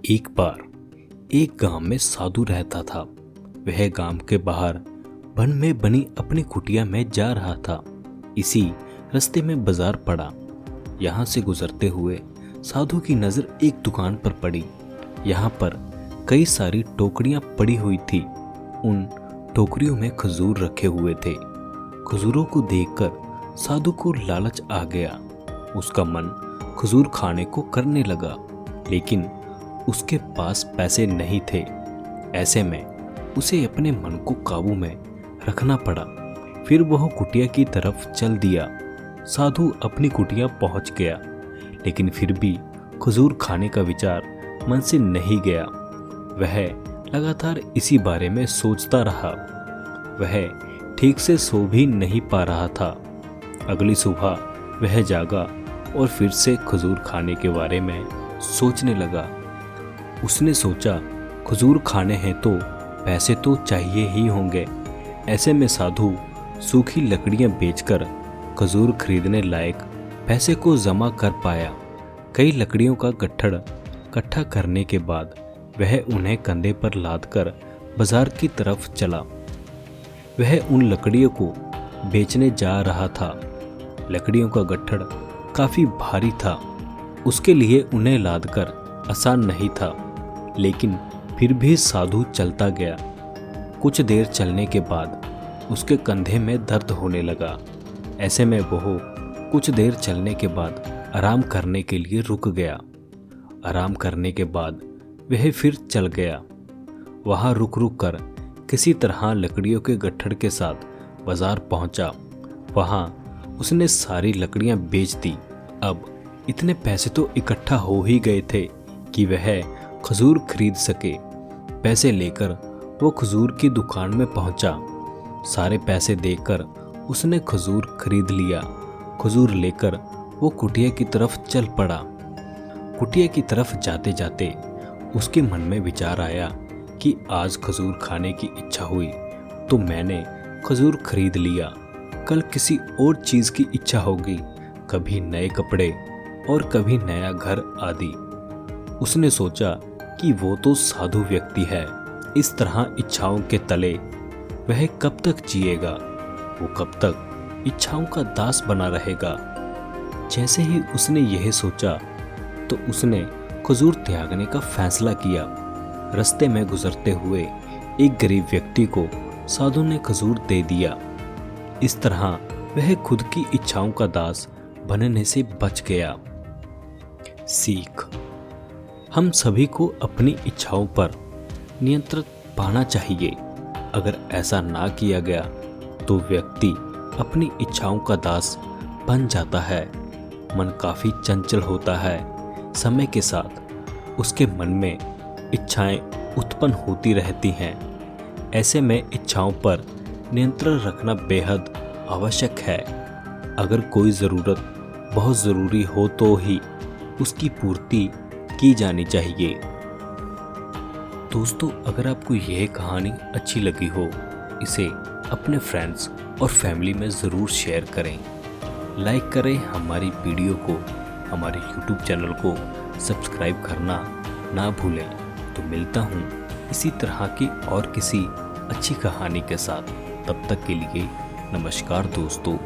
एक बार एक गांव में साधु रहता था। वह गांव के बाहर वन में बनी अपनी कुटिया में जा रहा था। इसी रास्ते में बाजार पड़ा। यहाँ से गुजरते हुए साधु की नज़र एक दुकान पर पड़ी। यहाँ पर कई सारी टोकरियाँ पड़ी हुई थी। उन टोकरियों में खजूर रखे हुए थे। खजूरों को देखकर साधु को लालच आ गया। उसका मन खजूर खाने को करने लगा, लेकिन उसके पास पैसे नहीं थे। ऐसे में उसे अपने मन को काबू में रखना पड़ा। फिर वह कुटिया की तरफ चल दिया। साधु अपनी कुटिया पहुंच गया, लेकिन फिर भी खजूर खाने का विचार मन से नहीं गया। वह लगातार इसी बारे में सोचता रहा। वह ठीक से सो भी नहीं पा रहा था। अगली सुबह वह जागा और फिर से खजूर खाने के बारे में सोचने लगा। उसने सोचा, खजूर खाने हैं तो पैसे तो चाहिए ही होंगे। ऐसे में साधु सूखी लकड़ियां बेचकर खजूर खरीदने लायक पैसे को जमा कर पाया। कई लकड़ियों का गट्ठड़ इकट्ठा करने के बाद वह उन्हें कंधे पर लादकर बाजार की तरफ चला। वह उन लकड़ियों को बेचने जा रहा था। लकड़ियों का गट्ठड़ काफी भारी था। उसके लिए उन्हें लादकर आसान नहीं था, लेकिन फिर भी साधु चलता गया। कुछ देर चलने के बाद उसके कंधे में दर्द होने लगा। ऐसे में वह कुछ देर चलने के बाद आराम करने के लिए रुक गया। आराम करने के बाद वह फिर चल गया। वहां रुक कर किसी तरह लकड़ियों के गट्ठड़ के साथ बाजार पहुंचा। वहां उसने सारी लकड़ियां बेच दी। अब इतने पैसे तो इकट्ठा हो ही गए थे कि वह खजूर खरीद सके। पैसे लेकर वो खजूर की दुकान में पहुंचा। सारे पैसे देकर उसने खजूर खरीद लिया। खजूर लेकर वो कुटिया की तरफ चल पड़ा। कुटिया की तरफ जाते जाते उसके मन में विचार आया कि आज खजूर खाने की इच्छा हुई तो मैंने खजूर खरीद लिया। कल किसी और चीज़ की इच्छा होगी, कभी नए कपड़े और कभी नया घर आदि। उसने सोचा कि वो तो साधु व्यक्ति है। इस तरह इच्छाओं के तले वह कब तक जिएगा? वो कब तक इच्छाओं का दास बना रहेगा? जैसे ही उसने यह सोचा तो उसने खजूर त्यागने का फैसला किया। रास्ते में गुजरते हुए एक गरीब व्यक्ति को साधु ने खजूर दे दिया। इस तरह वह खुद की इच्छाओं का दास बनने से बच गया। सीख: हम सभी को अपनी इच्छाओं पर नियंत्रण पाना चाहिए। अगर ऐसा ना किया गया तो व्यक्ति अपनी इच्छाओं का दास बन जाता है। मन काफी चंचल होता है। समय के साथ उसके मन में इच्छाएं उत्पन्न होती रहती हैं। ऐसे में इच्छाओं पर नियंत्रण रखना बेहद आवश्यक है। अगर कोई ज़रूरत बहुत ज़रूरी हो तो ही उसकी पूर्ति की जानी चाहिए। दोस्तों, अगर आपको यह कहानी अच्छी लगी हो, इसे अपने फ्रेंड्स और फैमिली में ज़रूर शेयर करें। लाइक करें हमारी वीडियो को। हमारे YouTube चैनल को सब्सक्राइब करना ना भूलें। तो मिलता हूँ इसी तरह की और किसी अच्छी कहानी के साथ। तब तक के लिए नमस्कार दोस्तों।